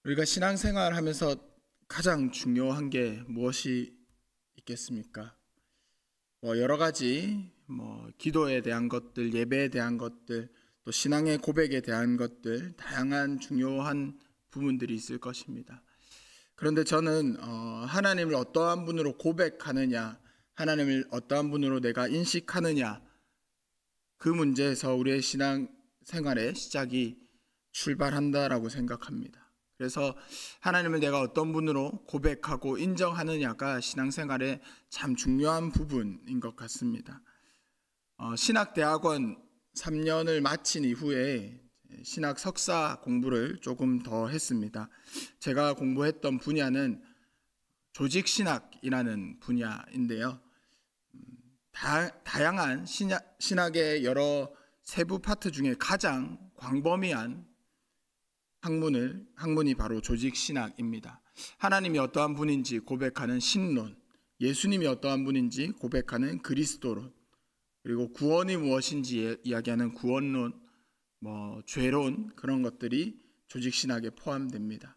우리가 신앙생활 하면서 가장 중요한 게 무엇이 있겠습니까? 여러 가지 기도에 대한 것들, 예배에 대한 것들, 또 신앙의 고백에 대한 것들, 다양한 중요한 부분들이 있을 것입니다. 그런데 저는 하나님을 어떠한 분으로 고백하느냐, 하나님을 어떠한 분으로 내가 인식하느냐, 그 문제에서 우리의 신앙생활의 시작이 출발한다라고 생각합니다. 그래서 하나님을 내가 어떤 분으로 고백하고 인정하느냐가 신앙생활의 참 중요한 부분인 것 같습니다. 신학대학원 3년을 마친 이후에 신학 석사 공부를 조금 더 했습니다. 제가 공부했던 분야는 조직신학이라는 분야인데요. 다양한 신학의 여러 세부 파트 중에 가장 광범위한 학문이 바로 조직신학입니다. 하나님이 어떠한 분인지 고백하는 신론, 예수님이 어떠한 분인지 고백하는 그리스도론, 그리고 구원이 무엇인지 이야기하는 구원론, 죄론, 그런 것들이 조직신학에 포함됩니다.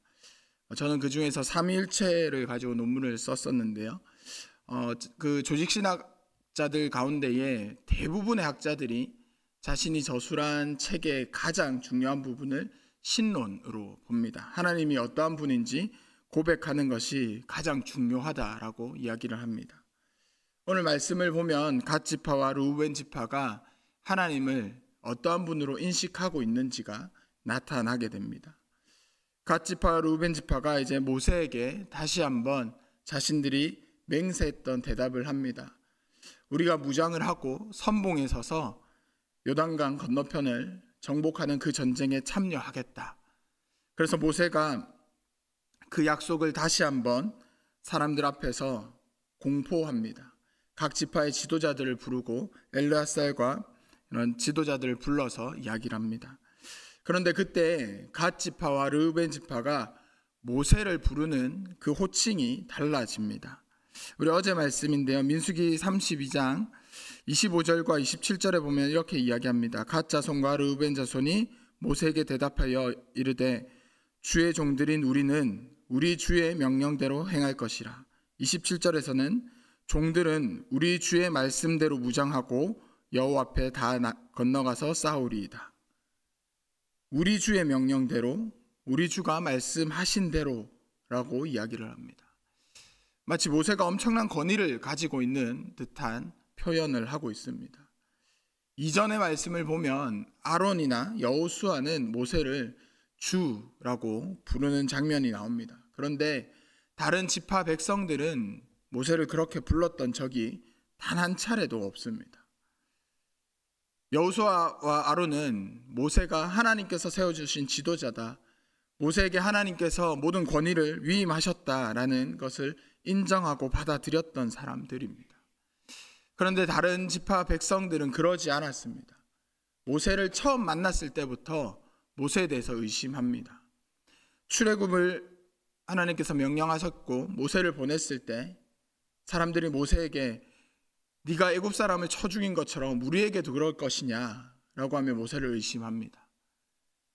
저는 그 중에서 삼위일체를 가지고 논문을 썼었는데요. 그 조직신학자들 가운데에 대부분의 학자들이 자신이 저술한 책의 가장 중요한 부분을 신론으로 봅니다. 하나님이 어떠한 분인지 고백하는 것이 가장 중요하다라고 이야기를 합니다. 오늘 말씀을 보면 갓 지파와 르우벤 지파가 하나님을 어떠한 분으로 인식하고 있는지가 나타나게 됩니다. 갓 지파와 르우벤 지파가 이제 모세에게 다시 한번 자신들이 맹세했던 대답을 합니다. 우리가 무장을 하고 선봉에 서서 요단강 건너편을 정복하는 그 전쟁에 참여하겠다. 그래서 모세가 그 약속을 다시 한번 사람들 앞에서 공포합니다. 각 지파의 지도자들을 부르고 엘르아살과 이런 지도자들을 불러서 이야기를 합니다. 그런데 그때 갓 지파와 르우벤 지파가 모세를 부르는 그 호칭이 달라집니다. 우리 어제 말씀인데요. 민수기 32장 25절과 27절에 보면 이렇게 이야기합니다. 갓 자손과 르우벤 자손이 모세에게 대답하여 이르되 주의 종들인 우리는 우리 주의 명령대로 행할 것이라. 27절에서는 종들은 우리 주의 말씀대로 무장하고 여호와 앞에 다 건너가서 싸우리이다. 우리 주의 명령대로, 우리 주가 말씀하신 대로라고 이야기를 합니다. 마치 모세가 엄청난 권위를 가지고 있는 듯한 표현을 하고 있습니다. 이전의 말씀을 보면 아론이나 여호수아는 모세를 주라고 부르는 장면이 나옵니다. 그런데 다른 지파 백성들은 모세를 그렇게 불렀던 적이 단 한 차례도 없습니다. 여호수아와 아론은 모세가 하나님께서 세워주신 지도자다, 모세에게 하나님께서 모든 권위를 위임하셨다라는 것을 인정하고 받아들였던 사람들입니다. 그런데 다른 지파 백성들은 그러지 않았습니다. 모세를 처음 만났을 때부터 모세에 대해서 의심합니다. 출애굽을 하나님께서 명령하셨고 모세를 보냈을 때 사람들이 모세에게 네가 애굽 사람을 쳐 죽인 것처럼 우리에게도 그럴 것이냐라고 하며 모세를 의심합니다.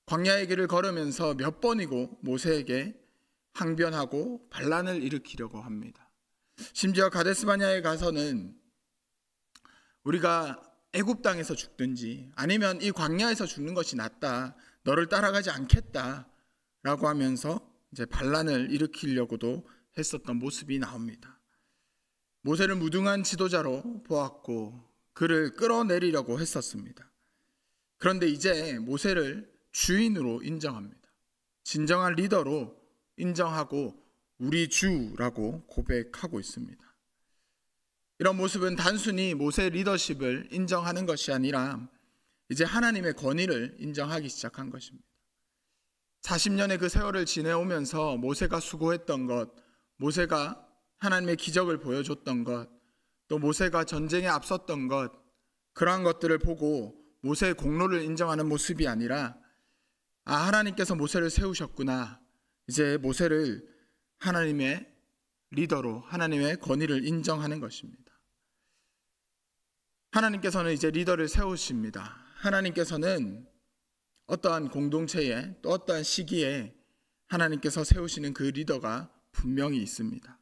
광야의 길을 걸으면서 몇 번이고 모세에게 항변하고 반란을 일으키려고 합니다. 심지어 가데스바냐에 가서는 우리가 애굽 땅에서 죽든지 아니면 이 광야에서 죽는 것이 낫다, 너를 따라가지 않겠다라고 하면서 이제 반란을 일으키려고도 했었던 모습이 나옵니다. 모세를 무능한 지도자로 보았고 그를 끌어내리려고 했었습니다. 그런데 이제 모세를 주인으로 인정합니다. 진정한 리더로 인정하고 우리 주라고 고백하고 있습니다. 이런 모습은 단순히 모세의 리더십을 인정하는 것이 아니라 이제 하나님의 권위를 인정하기 시작한 것입니다. 40년의 그 세월을 지내오면서 모세가 수고했던 것, 모세가 하나님의 기적을 보여줬던 것, 또 모세가 전쟁에 앞섰던 것, 그러한 것들을 보고 모세의 공로를 인정하는 모습이 아니라 하나님께서 모세를 세우셨구나, 이제 모세를 하나님의 리더로 하나님의 권위를 인정하는 것입니다. 하나님께서는 이제 리더를 세우십니다. 하나님께서는 어떠한 공동체에 또 어떠한 시기에 하나님께서 세우시는 그 리더가 분명히 있습니다.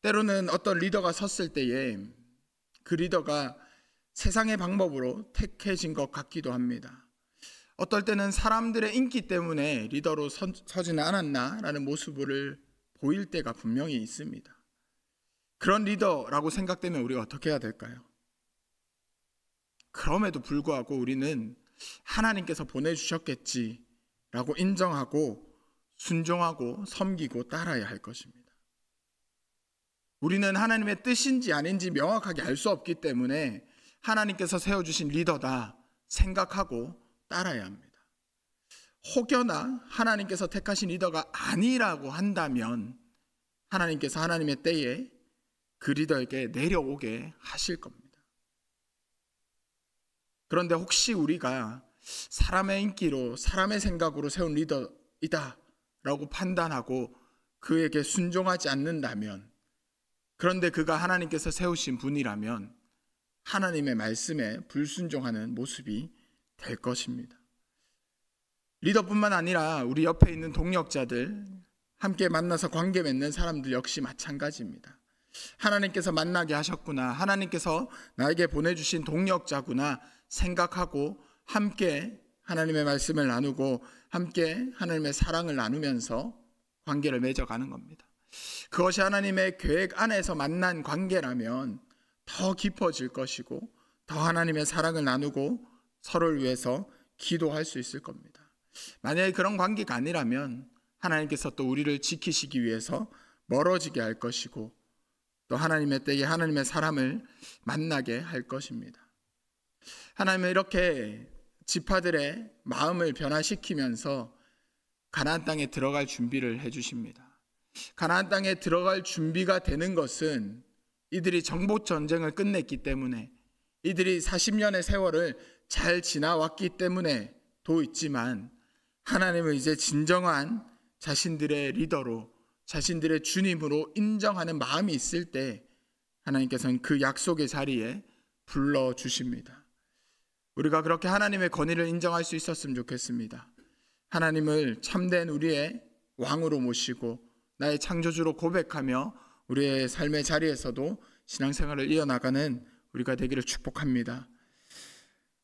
때로는 어떤 리더가 섰을 때에 그 리더가 세상의 방법으로 택해진 것 같기도 합니다. 어떨 때는 사람들의 인기 때문에 리더로 서지는 않았나라는 모습을 보일 때가 분명히 있습니다. 그런 리더라고 생각되면 우리가 어떻게 해야 될까요? 그럼에도 불구하고 우리는 하나님께서 보내주셨겠지라고 인정하고 순종하고 섬기고 따라야 할 것입니다. 우리는 하나님의 뜻인지 아닌지 명확하게 알 수 없기 때문에 하나님께서 세워주신 리더다 생각하고 따라야 합니다. 혹여나 하나님께서 택하신 리더가 아니라고 한다면 하나님께서 하나님의 때에 그 리더에게 내려오게 하실 겁니다. 그런데 혹시 우리가 사람의 인기로 사람의 생각으로 세운 리더이다 라고 판단하고 그에게 순종하지 않는다면, 그런데 그가 하나님께서 세우신 분이라면 하나님의 말씀에 불순종하는 모습이 될 것입니다. 리더뿐만 아니라 우리 옆에 있는 동역자들, 함께 만나서 관계 맺는 사람들 역시 마찬가지입니다. 하나님께서 만나게 하셨구나, 하나님께서 나에게 보내주신 동역자구나 생각하고 함께 하나님의 말씀을 나누고 함께 하나님의 사랑을 나누면서 관계를 맺어가는 겁니다. 그것이 하나님의 계획 안에서 만난 관계라면 더 깊어질 것이고 더 하나님의 사랑을 나누고 서로를 위해서 기도할 수 있을 겁니다. 만약에 그런 관계가 아니라면 하나님께서 또 우리를 지키시기 위해서 멀어지게 할 것이고 또 하나님의 때에 하나님의 사람을 만나게 할 것입니다. 하나님은 이렇게 지파들의 마음을 변화시키면서 가나안 땅에 들어갈 준비를 해주십니다. 가나안 땅에 들어갈 준비가 되는 것은 이들이 정복 전쟁을 끝냈기 때문에, 이들이 40년의 세월을 잘 지나왔기 때문에도 있지만, 하나님은 이제 진정한 자신들의 리더로, 자신들의 주님으로 인정하는 마음이 있을 때 하나님께서는 그 약속의 자리에 불러주십니다. 우리가 그렇게 하나님의 권위를 인정할 수 있었으면 좋겠습니다. 하나님을 참된 우리의 왕으로 모시고 나의 창조주로 고백하며 우리의 삶의 자리에서도 신앙생활을 이어나가는 우리가 되기를 축복합니다.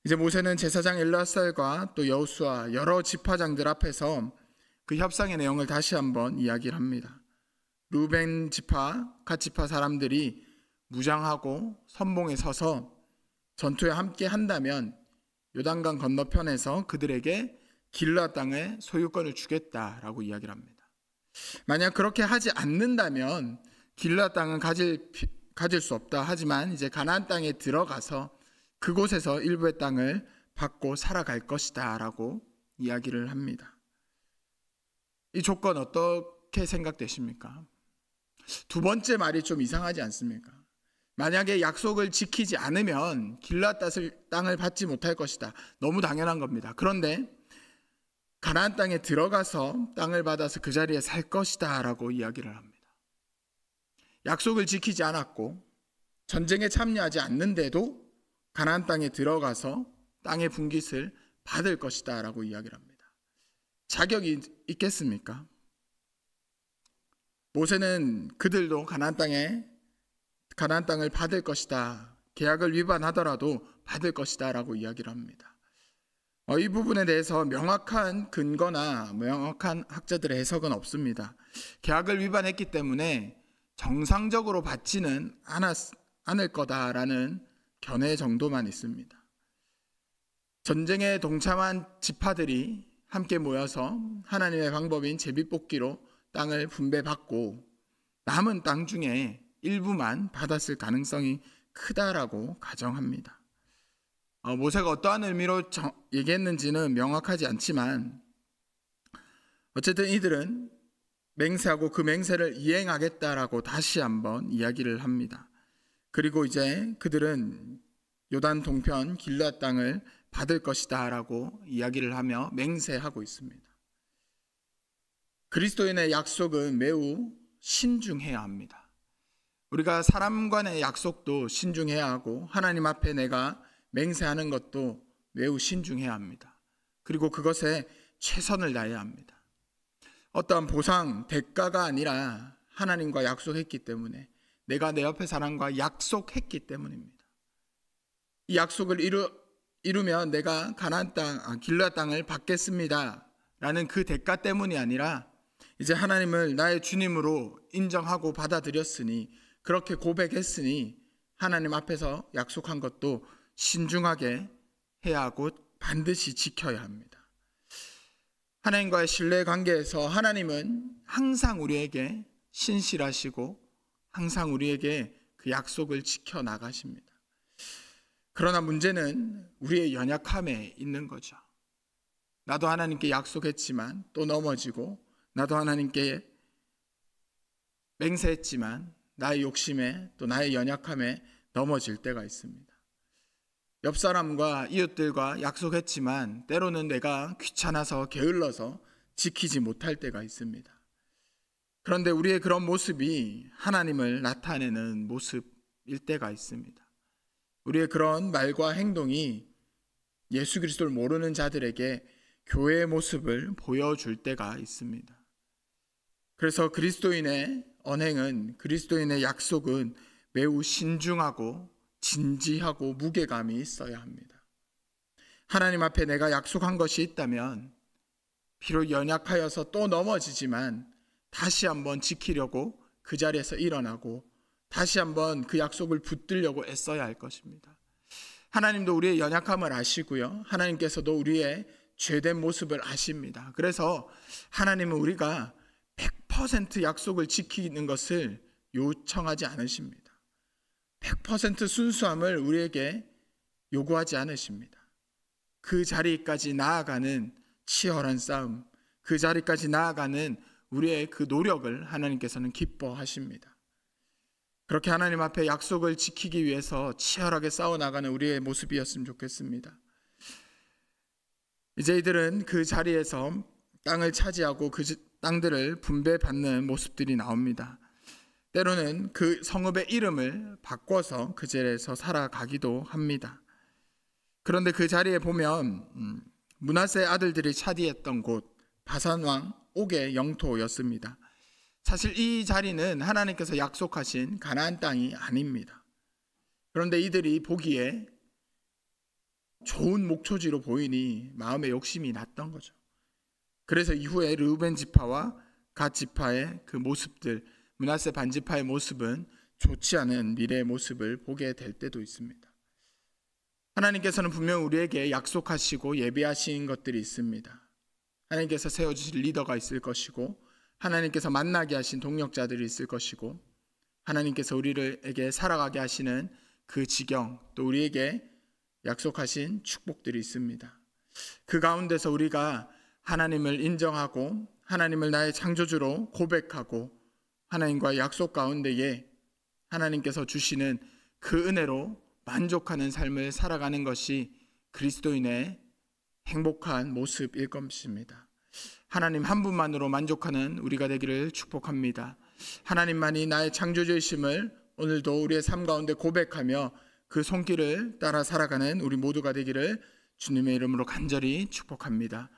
이제 모세는 제사장 엘르아살과 또 여호수아 여러 지파장들 앞에서 그 협상의 내용을 다시 한번 이야기를 합니다. 루벤 지파, 갓 지파 사람들이 무장하고 선봉에 서서 전투에 함께 한다면 요단강 건너편에서 그들에게 길르앗 땅의 소유권을 주겠다라고 이야기를 합니다. 만약 그렇게 하지 않는다면 길르앗 땅은 가질 수 없다. 하지만 이제 가나안 땅에 들어가서 그곳에서 일부의 땅을 받고 살아갈 것이다 라고 이야기를 합니다. 이 조건 어떻게 생각되십니까? 두 번째 말이 좀 이상하지 않습니까? 만약에 약속을 지키지 않으면 길르앗 땅을 받지 못할 것이다. 너무 당연한 겁니다. 그런데 가나안 땅에 들어가서 땅을 받아서 그 자리에 살 것이다 라고 이야기를 합니다. 약속을 지키지 않았고 전쟁에 참여하지 않는데도 가나안 땅에 들어가서 땅의 분깃을 받을 것이다 라고 이야기를 합니다. 자격이 있겠습니까? 모세는 그들도 가나안 땅을 받을 것이다, 계약을 위반하더라도 받을 것이다 라고 이야기를 합니다. 이 부분에 대해서 명확한 근거나 명확한 학자들의 해석은 없습니다. 계약을 위반했기 때문에 정상적으로 받지는 않을 거다라는 견해 정도만 있습니다. 전쟁에 동참한 지파들이 함께 모여서 하나님의 방법인 제비뽑기로 땅을 분배받고 남은 땅 중에 일부만 받았을 가능성이 크다라고 가정합니다. 모세가 어떠한 의미로 얘기했는지는 명확하지 않지만 어쨌든 이들은 맹세하고 그 맹세를 이행하겠다라고 다시 한번 이야기를 합니다. 그리고 이제 그들은 요단 동편 길르앗 땅을 받을 것이다 라고 이야기를 하며 맹세하고 있습니다. 그리스도인의 약속은 매우 신중해야 합니다. 우리가 사람 간의 약속도 신중해야 하고 하나님 앞에 내가 맹세하는 것도 매우 신중해야 합니다. 그리고 그것에 최선을 다해야 합니다. 어떠한 보상, 대가가 아니라 하나님과 약속했기 때문에, 내가 내 옆에 사람과 약속했기 때문입니다. 이 약속을 이루면 내가 가나안 땅, 길르앗 땅을 받겠습니다 라는 그 대가 때문이 아니라, 이제 하나님을 나의 주님으로 인정하고 받아들였으니, 그렇게 고백했으니 하나님 앞에서 약속한 것도 신중하게 해야 하고 반드시 지켜야 합니다. 하나님과의 신뢰 관계에서 하나님은 항상 우리에게 신실하시고 항상 우리에게 그 약속을 지켜나가십니다. 그러나 문제는 우리의 연약함에 있는 거죠. 나도 하나님께 약속했지만 또 넘어지고, 나도 하나님께 맹세했지만 나의 욕심에 또 나의 연약함에 넘어질 때가 있습니다. 옆 사람과 이웃들과 약속했지만 때로는 내가 귀찮아서 게을러서 지키지 못할 때가 있습니다. 그런데 우리의 그런 모습이 하나님을 나타내는 모습일 때가 있습니다. 우리의 그런 말과 행동이 예수 그리스도를 모르는 자들에게 교회의 모습을 보여줄 때가 있습니다. 그래서 그리스도인의 언행은, 그리스도인의 약속은 매우 신중하고 진지하고 무게감이 있어야 합니다. 하나님 앞에 내가 약속한 것이 있다면 비록 연약하여서 또 넘어지지만 다시 한번 지키려고 그 자리에서 일어나고 다시 한번 그 약속을 붙들려고 애써야 할 것입니다. 하나님도 우리의 연약함을 아시고요, 하나님께서도 우리의 죄된 모습을 아십니다. 그래서 하나님은 우리가 100% 약속을 지키는 것을 요청하지 않으십니다. 100% 순수함을 우리에게 요구하지 않으십니다. 그 자리까지 나아가는 치열한 싸움, 그 자리까지 나아가는 우리의 그 노력을 하나님께서는 기뻐하십니다. 그렇게 하나님 앞에 약속을 지키기 위해서 치열하게 싸워나가는 우리의 모습이었으면 좋겠습니다. 이제 이들은 그 자리에서 땅을 차지하고 그 땅들을 분배받는 모습들이 나옵니다. 때로는 그 성읍의 이름을 바꿔서 그 자리에서 살아가기도 합니다. 그런데 그 자리에 보면 므낫세 아들들이 차지했던 곳 바산 왕 옥의 영토였습니다. 사실 이 자리는 하나님께서 약속하신 가나안 땅이 아닙니다. 그런데 이들이 보기에 좋은 목초지로 보이니 마음에 욕심이 났던 거죠. 그래서 이후에 르우벤 지파와 갓 지파의 그 모습들, 므낫세 반지파의 모습은 좋지 않은 미래의 모습을 보게 될 때도 있습니다. 하나님께서는 분명 우리에게 약속하시고 예비하신 것들이 있습니다. 하나님께서 세워주실 리더가 있을 것이고, 하나님께서 만나게 하신 동역자들이 있을 것이고, 하나님께서 우리에게 살아가게 하시는 그 지경, 또 우리에게 약속하신 축복들이 있습니다. 그 가운데서 우리가 하나님을 인정하고 하나님을 나의 창조주로 고백하고 하나님과의 약속 가운데에 하나님께서 주시는 그 은혜로 만족하는 삶을 살아가는 것이 그리스도인의 행복한 모습일 것입니다. 하나님 한 분만으로 만족하는 우리가 되기를 축복합니다. 하나님만이 나의 창조주이심을 오늘도 우리의 삶 가운데 고백하며 그 손길을 따라 살아가는 우리 모두가 되기를 주님의 이름으로 간절히 축복합니다.